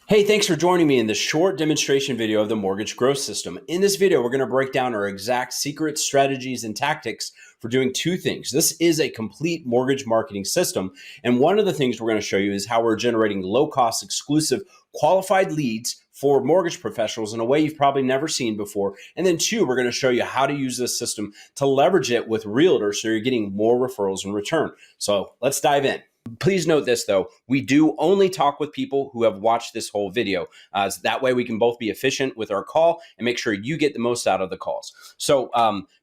Hey, thanks for joining me in this short demonstration video of the mortgage growth system. In this video, we're going to break down our exact secret strategies and tactics for doing two things. This is a complete mortgage marketing system. And one of the things we're going to show you is how we're generating low-cost, exclusive, qualified leads for mortgage professionals in a way you've probably never seen before. And then two, we're going to show you how to use this system to leverage it with realtors so you're getting more referrals in return. So let's dive in. Please note this, though. We do only talk with people who have watched this whole video. So that way we can both be efficient with our call and make sure you get the most out of the calls. So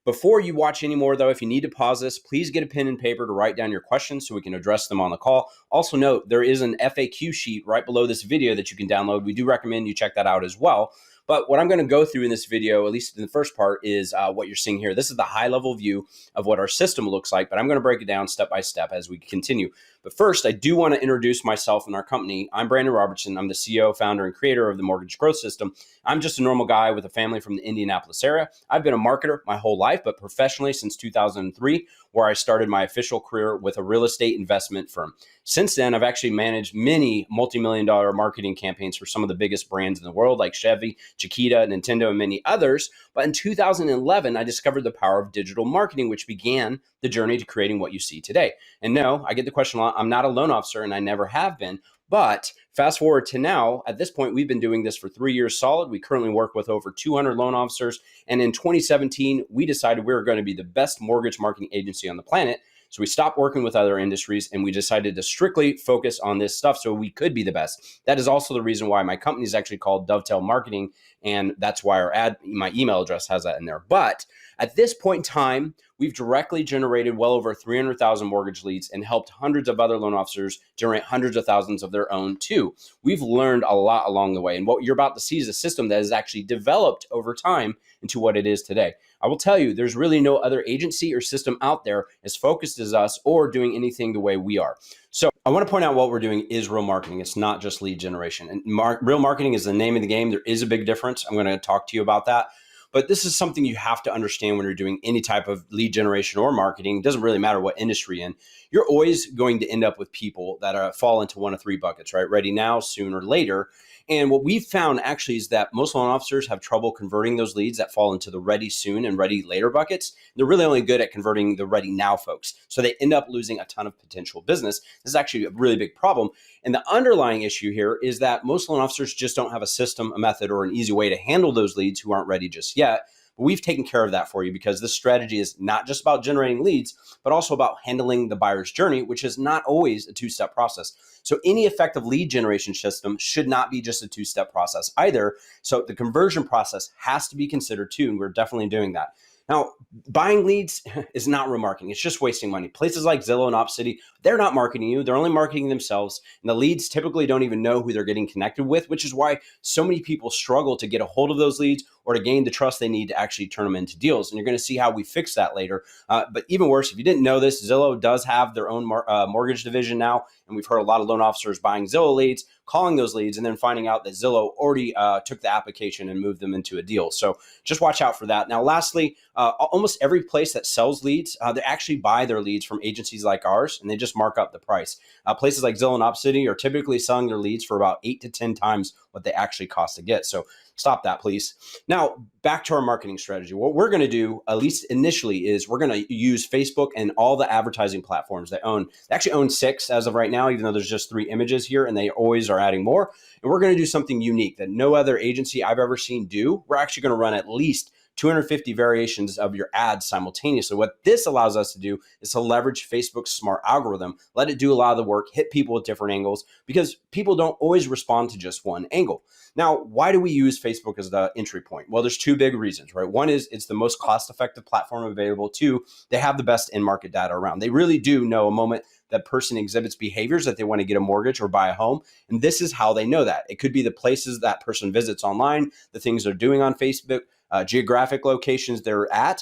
before you watch any more, though, if you need to pause this, please get a pen and paper to write down your questions so we can address them on the call. Also note, there is an FAQ sheet right below this video that you can download. We do recommend you check that out as well. But what I'm going to go through in this video, at least in the first part, is what you're seeing here. This is the high-level view of what our system looks like, but I'm going to break it down step by step as we continue. But first, I do want to introduce myself and our company. I'm Brandon Robertson. I'm the CEO, founder, and creator of the Mortgage Growth System. I'm just a normal guy with a family from the Indianapolis area. I've been a marketer my whole life, but professionally since 2003, where I started my official career with a real estate investment firm. Since then, I've actually managed many multi-million-dollar marketing campaigns for some of the biggest brands in the world, like Chevy, Chiquita, Nintendo, and many others. But in 2011, I discovered the power of digital marketing, which began the journey to creating what you see today. And no, I get the question a lot. I'm not a loan officer, and I never have been. But fast forward to now, at this point, we've been doing this for 3 years solid. We currently work with over 200 loan officers. And in 2017, we decided we were going to be the best mortgage marketing agency on the planet. So we stopped working with other industries and we decided to strictly focus on this stuff so we could be the best. That is also the reason why my company is actually called Dovetail Marketing. And that's why my email address has that in there. But at this point in time, we've directly generated well over 300,000 mortgage leads and helped hundreds of other loan officers generate hundreds of thousands of their own too. We've learned a lot along the way. And what you're about to see is a system that has actually developed over time into what it is today. I will tell you, there's really no other agency or system out there as focused as us or doing anything the way we are. So I want to point out what we're doing is real marketing. It's not just lead generation. And real marketing is the name of the game. There is a big difference. I'm going to talk to you about that. But this is something you have to understand when you're doing any type of lead generation or marketing. It doesn't really matter what industry you're in. You're always going to end up with people that fall into one of three buckets, right? Ready now, soon, or later. And what we've found actually is that most loan officers have trouble converting those leads that fall into the ready soon and ready later buckets. They're really only good at converting the ready now folks. So they end up losing a ton of potential business. This is actually a really big problem. And the underlying issue here is that most loan officers just don't have a system, a method, or an easy way to handle those leads who aren't ready just yet. But we've taken care of that for you because this strategy is not just about generating leads, but also about handling the buyer's journey, which is not always a two-step process. So any effective lead generation system should not be just a two-step process either. So the conversion process has to be considered too, and we're definitely doing that. Now, buying leads is not remarketing. It's just wasting money. Places like Zillow and Opcity, they're not marketing you. They're only marketing themselves. And the leads typically don't even know who they're getting connected with, which is why so many people struggle to get a hold of those leads or to gain the trust they need to actually turn them into deals. And you're going to see how we fix that later. But even worse, if you didn't know this, Zillow does have their own mortgage division now. And we've heard a lot of loan officers buying Zillow leads, calling those leads, and then finding out that Zillow already took the application and moved them into a deal. So just watch out for that. Now, lastly, almost every place that sells leads, they actually buy their leads from agencies like ours, and they just mark up the price. Places like Zillow and Opcity are typically selling their leads for about 8 to 10 times what they actually cost to get. So stop that, please. Now, back to our marketing strategy. What we're going to do, at least initially, is we're going to use Facebook and all the advertising platforms they own. They actually own 6 as of right now, even though there's just 3 images here, and they always are adding more. And we're going to do something unique that no other agency I've ever seen do. We're actually going to run at least 250 variations of your ads simultaneously. What this allows us to do is to leverage Facebook's smart algorithm, let it do a lot of the work, hit people at different angles, because people don't always respond to just one angle. Now, why do we use Facebook as the entry point? Well, there's 2 big reasons, right? One is it's the most cost-effective platform available. 2, they have the best in-market data around. They really do know a moment that person exhibits behaviors that they want to get a mortgage or buy a home. And this is how they know that. It could be the places that person visits online, the things they're doing on Facebook, geographic locations they're at,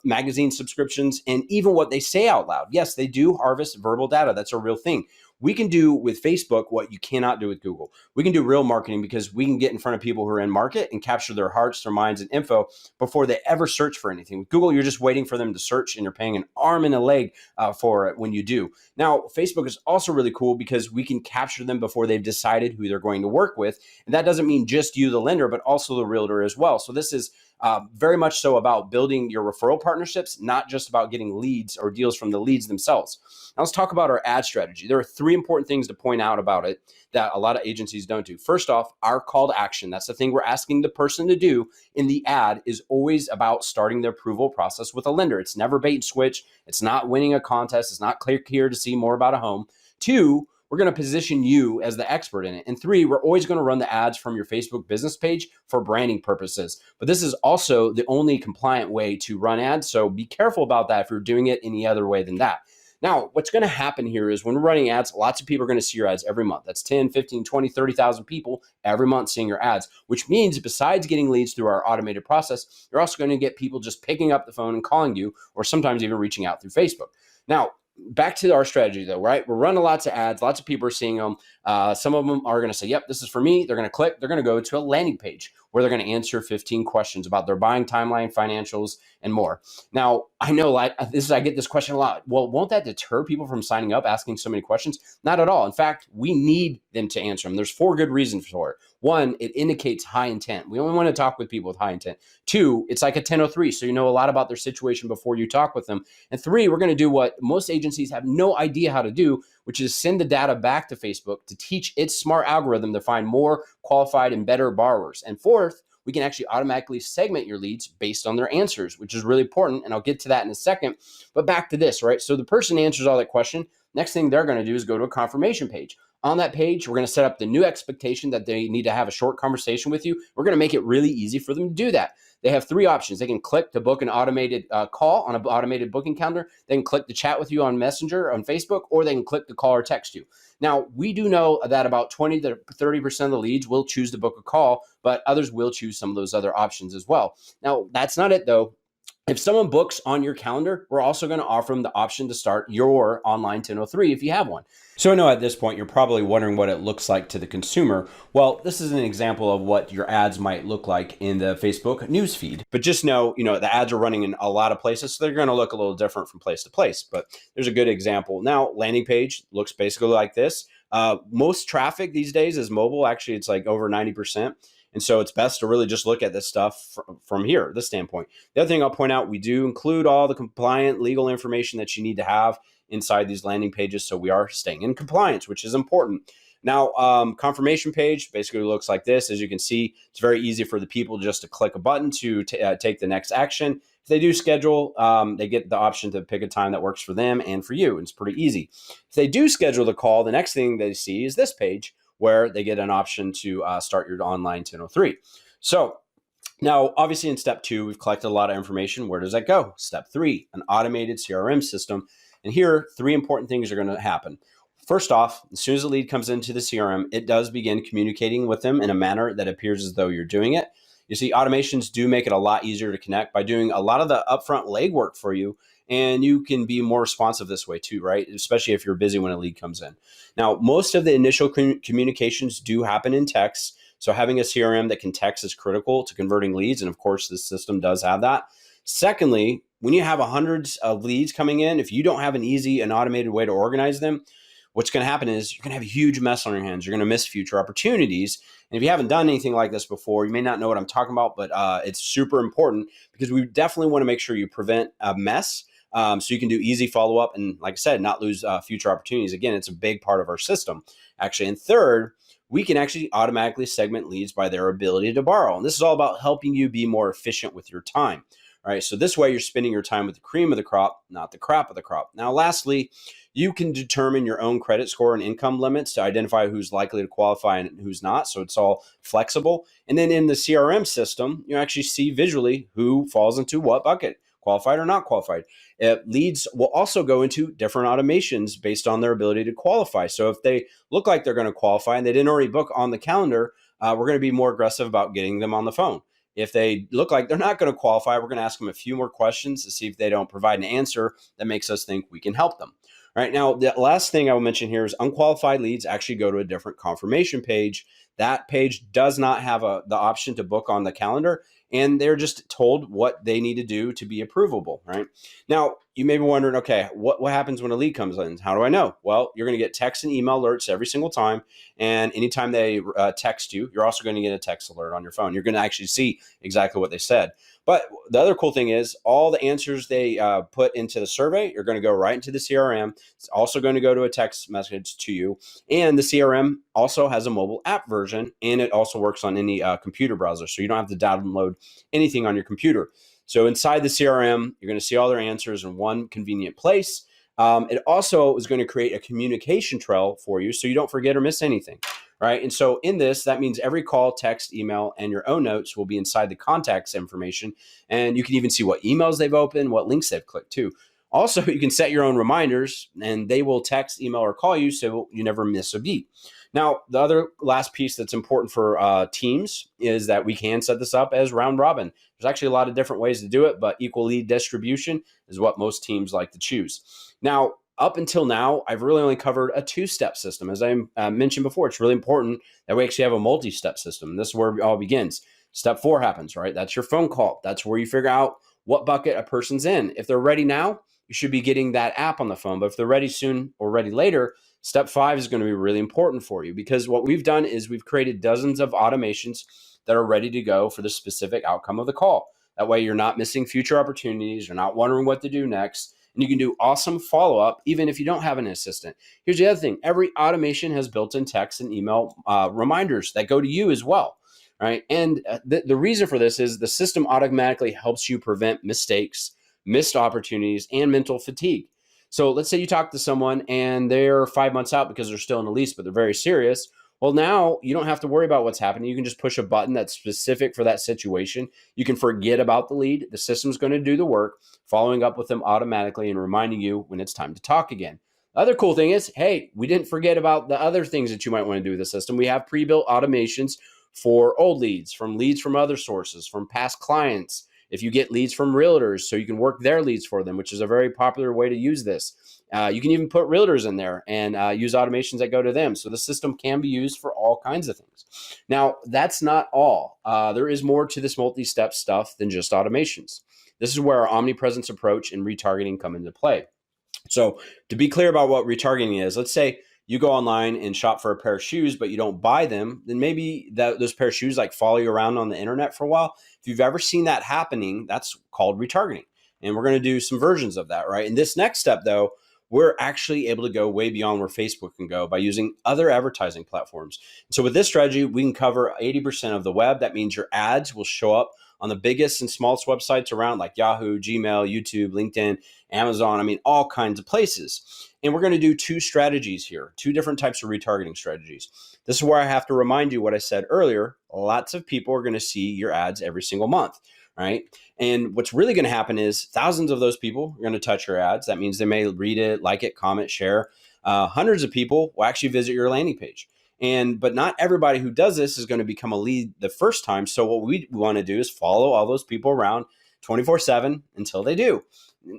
magazine subscriptions, and even what they say out loud. Yes, they do harvest verbal data. That's a real thing. We can do with Facebook what you cannot do with Google. We can do real marketing because we can get in front of people who are in market and capture their hearts, their minds, and info before they ever search for anything. With Google, you're just waiting for them to search, and you're paying an arm and a leg for it when you do. Now, Facebook is also really cool because we can capture them before they've decided who they're going to work with. And that doesn't mean just you, the lender, but also the realtor as well. So this is very much so about building your referral partnerships, not just about getting leads or deals from the leads themselves. Now let's talk about our ad strategy. There are three important things to point out about it that a lot of agencies don't do. First off, our call to action. That's the thing we're asking the person to do in the ad is always about starting the approval process with a lender. It's never bait and switch. It's not winning a contest. It's not click here to see more about a home. Two, we're going to position you as the expert in it. And three, we're always going to run the ads from your Facebook business page for branding purposes. But this is also the only compliant way to run ads. So be careful about that if you're doing it any other way than that. Now, what's going to happen here is when we're running ads, lots of people are going to see your ads every month. That's 10, 15, 20, 30,000 people every month seeing your ads, which means besides getting leads through our automated process, you're also going to get people just picking up the phone and calling you, or sometimes even reaching out through Facebook. Now, back to our strategy though, right? We're running lots of ads. Lots of people are seeing them. Some of them are going to say, yep, this is for me. They're going to click. They're going to go to a landing page where they're going to answer 15 questions about their buying timeline, financials, and more. Now, I know I get this question a lot. Well, won't that deter people from signing up, asking so many questions? Not at all. In fact, we need them to answer them. There's 4 good reasons for it. 1, it indicates high intent. We only want to talk with people with high intent. 2, it's like a 1003. So you know a lot about their situation before you talk with them. And 3, we're going to do what most agencies have no idea how to do, which is send the data back to Facebook to teach its smart algorithm to find more qualified and better borrowers. And 4th, we can actually automatically segment your leads based on their answers, which is really important. And I'll get to that in a second. But back to this, right? So the person answers all that question. Next thing they're going to do is go to a confirmation page. On that page, we're going to set up the new expectation that they need to have a short conversation with you. We're going to make it really easy for them to do that. They have 3 options. They can click to book an automated call on an automated booking calendar. They can click to chat with you on Messenger, on Facebook, or they can click to call or text you. Now, we do know that about 20 to 30% of the leads will choose to book a call, but others will choose some of those other options as well. Now, that's not it though. If someone books on your calendar, we're also going to offer them the option to start your online 1003 if you have one. So I know at this point, you're probably wondering what it looks like to the consumer. Well, this is an example of what your ads might look like in the Facebook newsfeed. But just know, the ads are running in a lot of places, so they're going to look a little different from place to place. But there's a good example. Now, landing page looks basically like this. Most traffic these days is mobile. Actually, it's like over 90%. And so it's best to really just look at this stuff from here, this standpoint. The other thing I'll point out, we do include all the compliant legal information that you need to have inside these landing pages. So we are staying in compliance, which is important. Now, confirmation page basically looks like this. As you can see, it's very easy for the people just to click a button to take the next action. If they do schedule, they get the option to pick a time that works for them and for you. It's pretty easy. If they do schedule the call, the next thing they see is this page, where they get an option to start your online 1003. So now, obviously in step 2, we've collected a lot of information. Where does that go? Step 3, an automated CRM system. And here, 3 important things are going to happen. First off, as soon as the lead comes into the CRM, it does begin communicating with them in a manner that appears as though you're doing it. You see, automations do make it a lot easier to connect by doing a lot of the upfront legwork for you. And you can be more responsive this way too, right? Especially if you're busy when a lead comes in. Now, most of the initial communications do happen in text. So having a CRM that can text is critical to converting leads. And of course, this system does have that. Secondly, when you have hundreds of leads coming in, if you don't have an easy and automated way to organize them, what's going to happen is you're going to have a huge mess on your hands. You're going to miss future opportunities. And if you haven't done anything like this before, you may not know what I'm talking about, but it's super important because we definitely want to make sure you prevent a mess. So you can do easy follow-up and, like I said, not lose future opportunities. Again, it's a big part of our system, actually. And third, we can actually automatically segment leads by their ability to borrow. And this is all about helping you be more efficient with your time. All right, so this way you're spending your time with the cream of the crop, not the crap of the crop. Now, lastly, you can determine your own credit score and income limits to identify who's likely to qualify and who's not. So it's all flexible. And then in the CRM system, you actually see visually who falls into what bucket, qualified or not qualified. Leads will also go into different automations based on their ability to qualify. So if they look like they're going to qualify and they didn't already book on the calendar, we're going to be more aggressive about getting them on the phone. If they look like they're not going to qualify, we're going to ask them a few more questions to see if they don't provide an answer that makes us think we can help them. All right, now the last thing I will mention here is unqualified leads actually go to a different confirmation page. That page does not have the option to book on the calendar, and they're just told what they need to do to be approvable, right? Now, you may be wondering, okay, what happens when a lead comes in? How do I know? Well, you're going to get text and email alerts every single time, and anytime they text you, you're also going to get a text alert on your phone. You're going to actually see exactly what they said. But the other cool thing is all the answers they put into the survey are going to go right into the CRM. It's also going to go to a text message to you. And the CRM also has a mobile app version, and it also works on any computer browser. So you don't have to download anything on your computer. So inside the CRM, you're going to see all their answers in one convenient place. It also is going to create a communication trail for you so you don't forget or miss anything. Right. And so in this, that means every call, text, email, and your own notes will be inside the contacts information. And you can even see what emails they've opened, what links they've clicked too. Also, you can set your own reminders and they will text, email, or call you so you never miss a beat. Now, the other last piece that's important for teams is that we can set this up as round robin. There's actually a lot of different ways to do it, but equal lead distribution is what most teams like to choose. Now, up until now, I've really only covered a two-step system. As I mentioned before, it's really important that we actually have a multi-step system. This is where it all begins. Step 4 happens, right? That's your phone call. That's where you figure out what bucket a person's in. If they're ready now, you should be getting that app on the phone. But if they're ready soon or ready later, step 5 is going to be really important for you, because what we've done is we've created dozens of automations that are ready to go for the specific outcome of the call. That way you're not missing future opportunities. You're not wondering what to do next. And you can do awesome follow-up even if you don't have an assistant. Here's the other thing. Every automation has built-in text and email reminders that go to you as well, right? And the reason for this is the system automatically helps you prevent mistakes, missed opportunities, and mental fatigue. So let's say you talk to someone and they're 5 months out because they're still in a lease, but they're very serious. Well, now you don't have to worry about what's happening. You can just push a button that's specific for that situation. You can forget about the lead. The system's going to do the work, following up with them automatically and reminding you when it's time to talk again. The other cool thing is, hey, we didn't forget about the other things that you might want to do with the system. We have pre-built automations for old leads from other sources, from past clients. If you get leads from realtors, so you can work their leads for them, which is a very popular way to use this. You can even put realtors in there and use automations that go to them. So the system can be used for all kinds of things. Now, that's not all. There is more to this multi-step stuff than just automations. This is where our omnipresence approach and retargeting come into play. So to be clear about what retargeting is, let's say you go online and shop for a pair of shoes, but you don't buy them, then maybe those pair of shoes like follow you around on the internet for a while. If you've ever seen that happening, that's called retargeting. And we're going to do some versions of that, right? In this next step, though, we're actually able to go way beyond where Facebook can go by using other advertising platforms. So with this strategy, we can cover 80% of the web. That means your ads will show up on the biggest and smallest websites around, like Yahoo, Gmail, YouTube, LinkedIn, Amazon, all kinds of places. And we're going to do two strategies here, two different types of retargeting strategies. This is where I have to remind you what I said earlier. Lots of people are going to see your ads every single month, right? And what's really going to happen is thousands of those people are going to touch your ads. That means they may read it, like it, comment, share. Hundreds of people will actually visit your landing page. But not everybody who does this is going to become a lead the first time. So what we want to do is follow all those people around 24/7 until they do.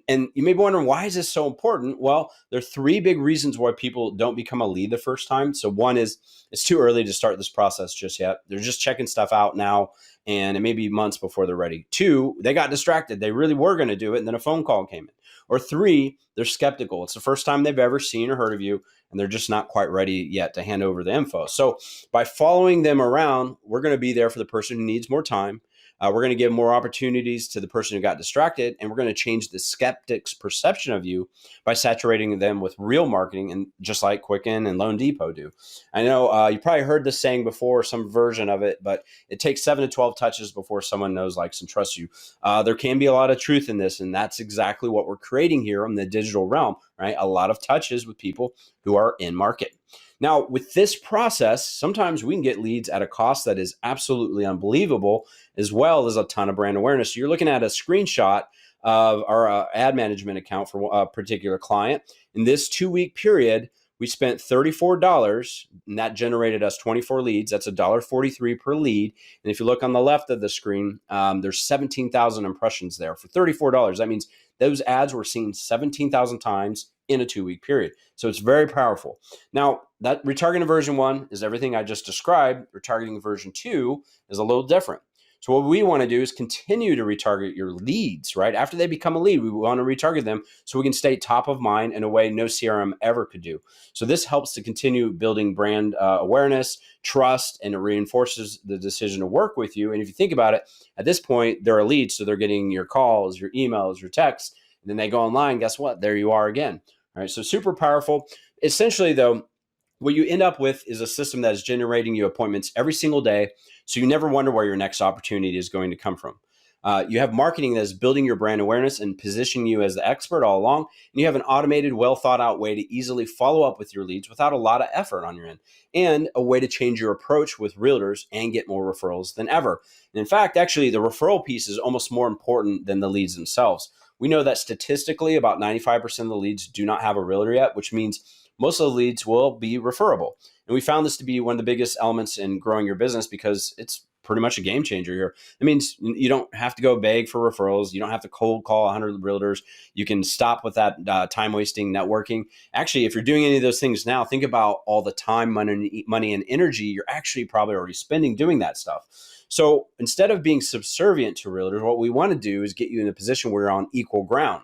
And you may be wondering, why is this so important? Well, there are 3 big reasons why people don't become a lead the first time. So one is it's too early to start this process just yet. They're just checking stuff out now, and it may be months before they're ready. 2, they got distracted. They really were going to do it, and then a phone call came in. Or 3, they're skeptical. It's the first time they've ever seen or heard of you, and they're just not quite ready yet to hand over the info. So by following them around, we're going to be there for the person who needs more time. We're going to give more opportunities to the person who got distracted, and we're going to change the skeptic's perception of you by saturating them with real marketing, and just like Quicken and Loan Depot do. I know you probably heard this saying before, some version of it, but it takes 7 to 12 touches before someone knows, likes, and trusts you. There can be a lot of truth in this, and that's exactly what we're creating here in the digital realm, right? A lot of touches with people who are in market. Now, with this process, sometimes we can get leads at a cost that is absolutely unbelievable, as well as a ton of brand awareness. So you're looking at a screenshot of our ad management account for a particular client. In this 2-week period, we spent $34, and that generated us 24 leads. That's $1.43 per lead. And if you look on the left of the screen, there's 17,000 impressions there for $34. That means those ads were seen 17,000 times in a 2-week period. So it's very powerful. Now, that retargeting version 1 is everything I just described. Retargeting version 2 is a little different. So what we want to do is continue to retarget your leads, right? After they become a lead, we want to retarget them so we can stay top of mind in a way no CRM ever could do. So this helps to continue building brand awareness, trust, and it reinforces the decision to work with you. And if you think about it, at this point, they're a lead, so they're getting your calls, your emails, your texts, and then they go online. Guess what? There you are again. All right, so super powerful. Essentially, though, what you end up with is a system that is generating you appointments every single day, so you never wonder where your next opportunity is going to come from. You have marketing that is building your brand awareness and positioning you as the expert all along. And you have an automated, well thought out way to easily follow up with your leads without a lot of effort on your end, and a way to change your approach with realtors and get more referrals than ever. And in fact, actually, the referral piece is almost more important than the leads themselves. We know that statistically, about 95% of the leads do not have a realtor yet, which means most of the leads will be referable. And we found this to be one of the biggest elements in growing your business because it's pretty much a game changer here. It means you don't have to go beg for referrals. You don't have to cold call 100 realtors. You can stop with that time-wasting networking. Actually, if you're doing any of those things now, think about all the time, money, and energy you're actually probably already spending doing that stuff. So instead of being subservient to realtors, what we want to do is get you in a position where you're on equal ground.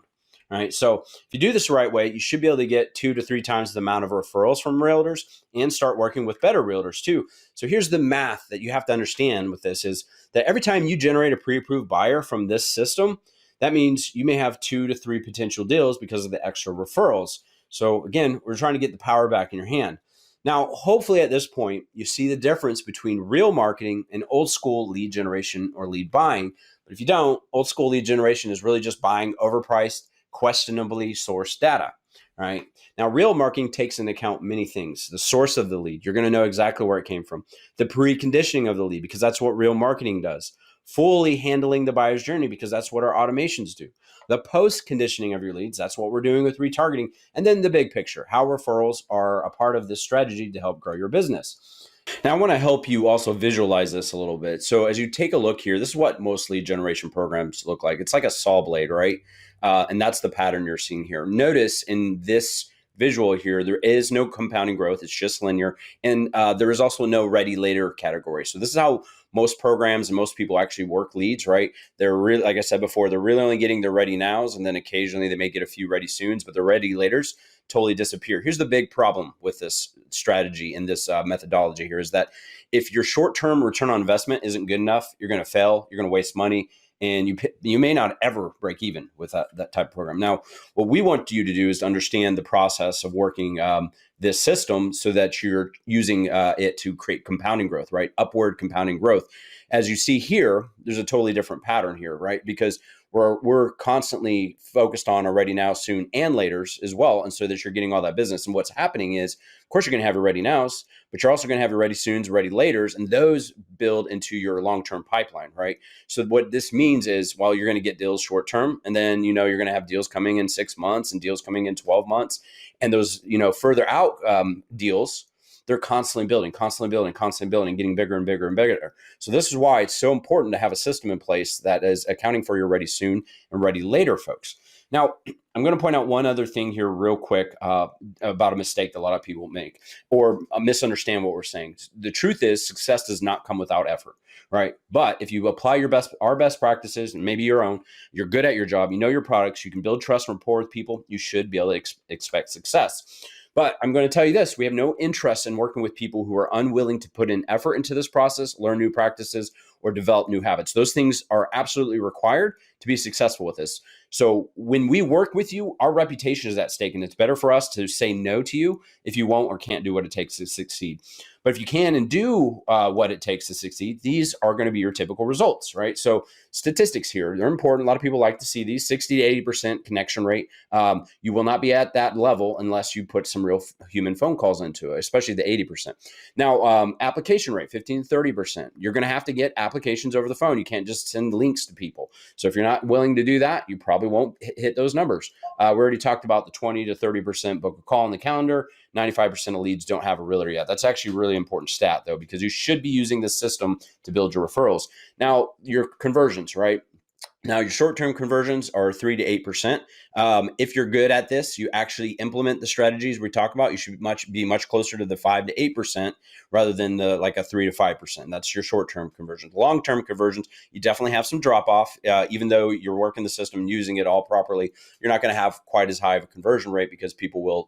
All right. So if you do this the right way, you should be able to get 2 to 3 times the amount of referrals from realtors and start working with better realtors too. So here's the math that you have to understand with this is that every time you generate a pre-approved buyer from this system, that means you may have 2 to 3 potential deals because of the extra referrals. So again, we're trying to get the power back in your hand. Now, hopefully at this point, you see the difference between real marketing and old school lead generation or lead buying. But if you don't, old school lead generation is really just buying overpriced, questionably sourced data, right? Now, real marketing takes into account many things. The source of the lead, you're going to know exactly where it came from. The preconditioning of the lead, because that's what real marketing does. Fully handling the buyer's journey, because that's what our automations do. The post conditioning of your leads, that's what we're doing with retargeting. And then the big picture, how referrals are a part of this strategy to help grow your business. Now, I want to help you also visualize this a little bit. So as you take a look here, this is what most lead generation programs look like. It's like a saw blade, right? And that's the pattern you're seeing here. Notice in this visual here, there is no compounding growth. It's just linear. And there is also no ready later category. So this is how most programs and most people actually work leads, right? They're really, like I said before, they're really only getting the ready nows, and then occasionally they may get a few ready soons, but the ready laters totally disappear. Here's the big problem with this strategy and this methodology here is that if your short-term return on investment isn't good enough, you're going to fail, you're going to waste money, and you may not ever break even with that type of program. Now, what we want you to do is to understand the process of working this system so that you're using it to create compounding growth, right? Upward compounding growth. As you see here, there's a totally different pattern here, right? Because we're constantly focused on a ready now, soon, and laters as well, and so that you're getting all that business. And what's happening is, of course, you're going to have your ready nows, but you're also going to have your ready soons, ready laters, and those build into your long-term pipeline, right? So what this means is, while you're going to get deals short-term, and then you're going to have deals coming in 6 months and deals coming in 12 months, and those further out deals, they're constantly building, getting bigger and bigger and bigger. So this is why it's so important to have a system in place that is accounting for your ready soon and ready later folks. Now, I'm going to point out one other thing here real quick about a mistake that a lot of people make or misunderstand what we're saying. The truth is success does not come without effort, right? But if you apply our best practices and maybe your own, you're good at your job, you know your products, you can build trust and rapport with people, you should be able to expect success. But I'm going to tell you this, we have no interest in working with people who are unwilling to put in effort into this process, learn new practices, or develop new habits. Those things are absolutely required to be successful with this. So when we work with you, our reputation is at stake, and it's better for us to say no to you if you won't or can't do what it takes to succeed. But if you can and do what it takes to succeed, these are going to be your typical results, right? So statistics here, they're important. A lot of people like to see these 60 to 80% connection rate. You will not be at that level unless you put some real human phone calls into it, especially the 80%. Now, application rate, 15 to 30%. You're going to have to get applications over the phone. You can't just send links to people. So if you're not willing to do that, you probably won't hit those numbers. We already talked about the 20 to 30% book a call on the calendar. 95% of leads don't have a realtor yet. That's actually a really important stat, though, because you should be using this system to build your referrals. Now, your conversions, right? Now, your short-term conversions are 3 to 8%. If you're good at this, you actually implement the strategies we talk about. You should be much closer to the 5 to 8% rather than the like a 3 to 5%. That's your short-term conversions. Long-term conversions, you definitely have some drop-off. Even though you're working the system and using it all properly, you're not going to have quite as high of a conversion rate because people will,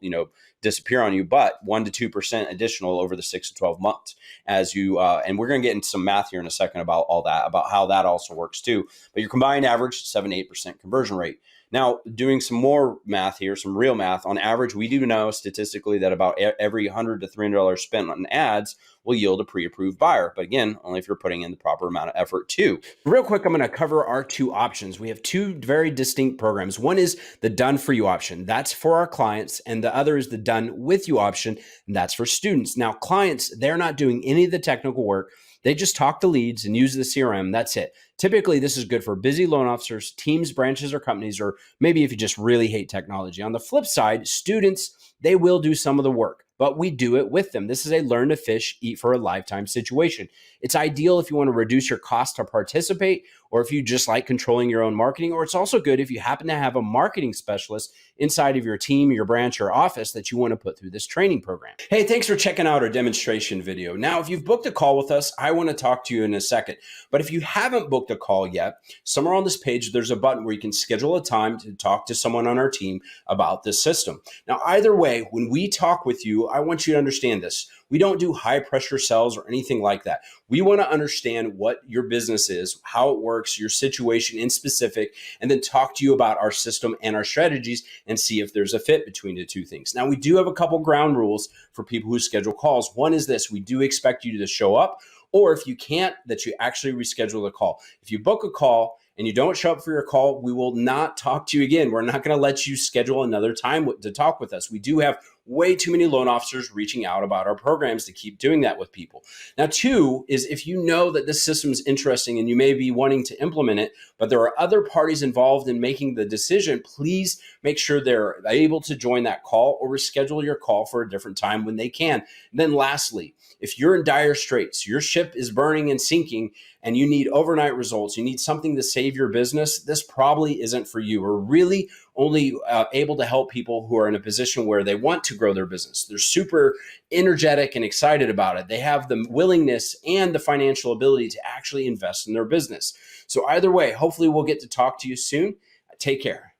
disappear on you. But 1 to 2% additional over the 6 to 12 months as you. And we're going to get into some math here in a second about all that, about how that also works too. But your combined average 7 to 8% conversion rate. Now, doing some more math here, some real math, on average, we do know statistically that about every $100 to $300 spent on ads will yield a pre-approved buyer. But again, only if you're putting in the proper amount of effort too. Real quick, I'm going to cover our two options. We have two very distinct programs. One is the done for you option. That's for our clients. And the other is the done with you option. And that's for students. Now, clients, they're not doing any of the technical work. They just talk to leads and use the CRM. That's it. Typically, this is good for busy loan officers, teams, branches, or companies, or maybe if you just really hate technology. On the flip side, students, they will do some of the work, but we do it with them. This is a learn to fish, eat for a lifetime situation. It's ideal if you want to reduce your cost to participate, or if you just like controlling your own marketing, or it's also good if you happen to have a marketing specialist inside of your team, your branch, or office that you want to put through this training program. Hey, thanks for checking out our demonstration video. Now, if you've booked a call with us, I want to talk to you in a second. But if you haven't booked a call yet, somewhere on this page, there's a button where you can schedule a time to talk to someone on our team about this system. Now, either way, when we talk with you, I want you to understand this. We don't do high pressure sales or anything like that. We want to understand what your business is, how it works, your situation in specific, and then talk to you about our system and our strategies and see if there's a fit between the two things. Now, we do have a couple ground rules for people who schedule calls. One is this: we do expect you to show up, or if you can't, that you actually reschedule the call. If you book a call and you don't show up for your call, we will not talk to you again. We're not going to let you schedule another time to talk with us. We do have way too many loan officers reaching out about our programs to keep doing that with people. Now, two is if you know that this system is interesting and you may be wanting to implement it, but there are other parties involved in making the decision, please make sure they're able to join that call or reschedule your call for a different time when they can. And then lastly, if you're in dire straits, your ship is burning and sinking, and you need overnight results, you need something to save your business, this probably isn't for you. We're really only able to help people who are in a position where they want to grow their business. They're super energetic and excited about it. They have the willingness and the financial ability to actually invest in their business. So either way, hopefully we'll get to talk to you soon. Take care.